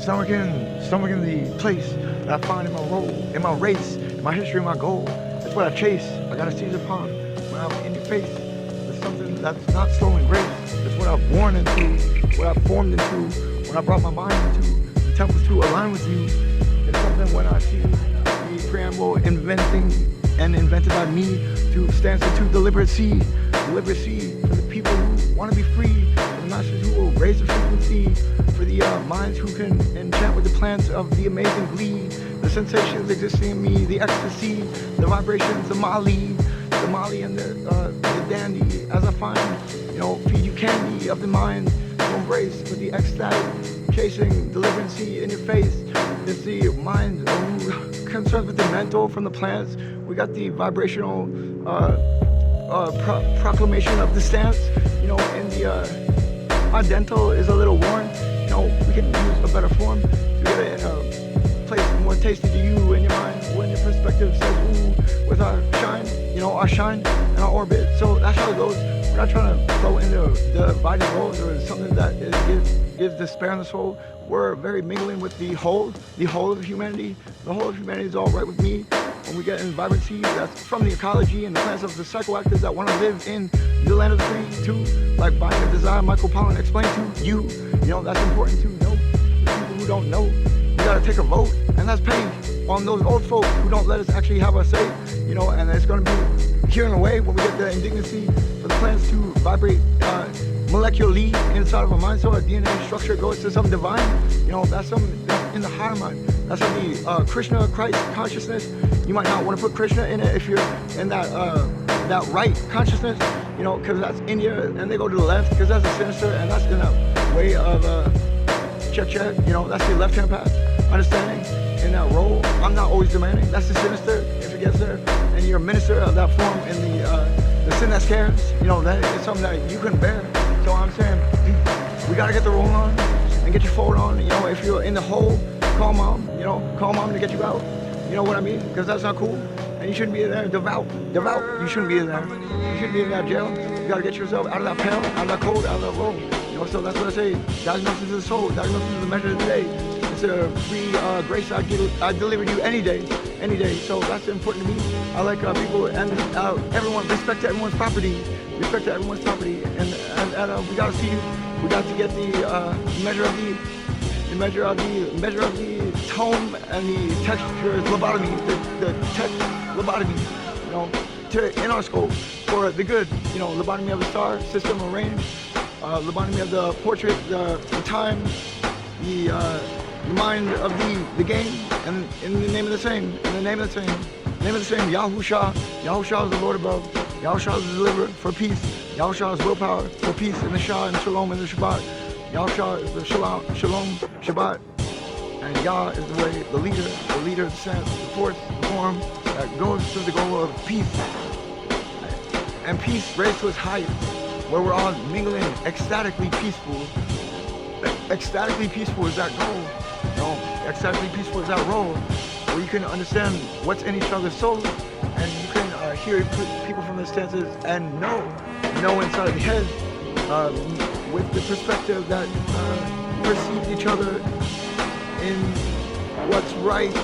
stomaching the place that I find in my role, in my race, in my history, my goal. That's what I chase. I gotta seize upon when I'm in your face. It's something that's not stolen grace. It's what I've born into, what I've formed into, when I brought my mind into the temples to align with you. It's something when I see the preamble invented by me to stand to deliberate for the people who want to be free, for the masters who will raise the frequency, for the minds who can enchant with the plants of the amazing glee, the sensations existing in me, the ecstasy, the vibrations, the Mali and the dandy, as I find, feed you candy of the mind to embrace with the ecstatic, chasing deliverancy in your face. It's the mind who concerns with the mental from the plants. We got the vibrational proclamation of the stance, in the my dental is a little worn, we can use a better form to get it in a place more tasty to you in your mind when your perspective says ooh with our shine, our shine and our orbit. So that's how it goes. We're not trying to flow into the divided roles or something that gives despair in the soul. We're very mingling with the whole of humanity. The whole of humanity is all right with me. When we get in vibrancy that's from the ecology and the plants of the psychoactives that want to live in the land of the free too, like Body of Desire, Michael Pollan explained to you. That's important to know. The people who don't know, we gotta take a vote, and that's paid on those old folk who don't let us actually have a say, and it's gonna be here in a way when we get the indignancy for the plants to vibrate molecularly inside of our mind, so our DNA structure goes to some divine, that's something that's in the higher mind. That's like the Krishna, Christ consciousness. You might not want to put Krishna in it if you're in that right consciousness, because that's India, and they go to the left because that's the sinister, and that's in a way of check, that's the left-hand path, understanding in that role. I'm not always demanding, that's the sinister if it gets there, and you're a minister of that form in the sin that scares, that is something that you couldn't bear. So I'm saying, we gotta get the roll on and get your forward on, if you're in the hole, call mom to get you out, you know what I mean, because that's not cool, and you shouldn't be in there, devout, you shouldn't be in there, you shouldn't be in that jail. You gotta get yourself out of that pail, out of that cold, out of that roll, so that's what I say, diagnosis of the soul, diagnosis of the measure of the day. It's a free grace I delivered you any day, so that's important to me. I like people and everyone, respect to everyone's property, and we gotta see, we got to get the measure of the tone and the texture, lobotomy, the text lobotomy, in our scope for the good, lobotomy of the star system arranged, lobotomy of the portrait, the time, the mind of the game, and in the name of the same, Yahusha is the Lord above, Yahusha is the deliverer for peace, Yahusha is willpower for peace in the Shah and Shalom in the Shabbat, Yahusha is the Shalom Shabbat, and Yah is the way, the leader, the sense, the force, the form that goes to the goal of peace, and peace raised to its highest, where we're all mingling, ecstatically peaceful. Ecstatically peaceful is that goal. Ecstatically peaceful is that role, where you can understand what's in each other's souls, and you can hear people from their stances and know inside of the head, with the perspective that perceives each other in what's right,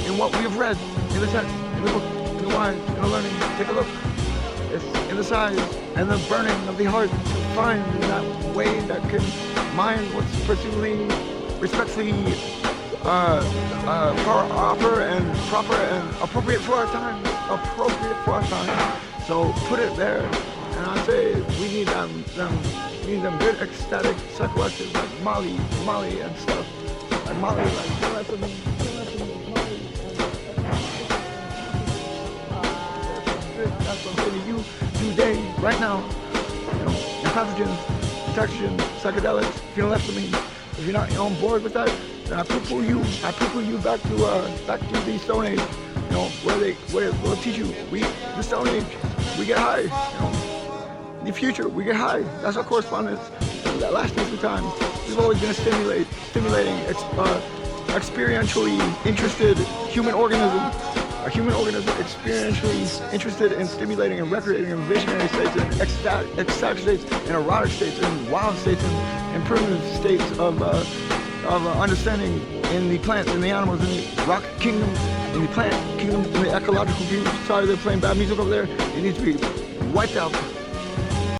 in what we've read, in the text, in the book, in the wise, in the learning. Take a look. It's in the size and the burning of the heart to find that way that can mind what's perceivably, respectfully proper and appropriate for our time. So put it there, and I say we need them good ecstatic psychoactives like Molly and stuff. Like Molly, like that's what I'm saying to you today, right now. Pathogens, infections, psychedelics. If you don't left to me, if you're not on board with that, then I poo-poo you back to the Stone Age. Where they'll teach you. The Stone Age, we get high. In the future, we get high. That's our correspondence. That lasting through time. We've always been a stimulating, experientially interested human organism. A human organism experientially interested in stimulating and recreating in visionary states, in ecstatic states, in erotic states, in wild states, in primitive states of of understanding in the plants, in the animals, in the rock kingdoms, in the plant kingdoms, in the ecological kingdoms. Sorry, they're playing bad music over there. It needs to be wiped out.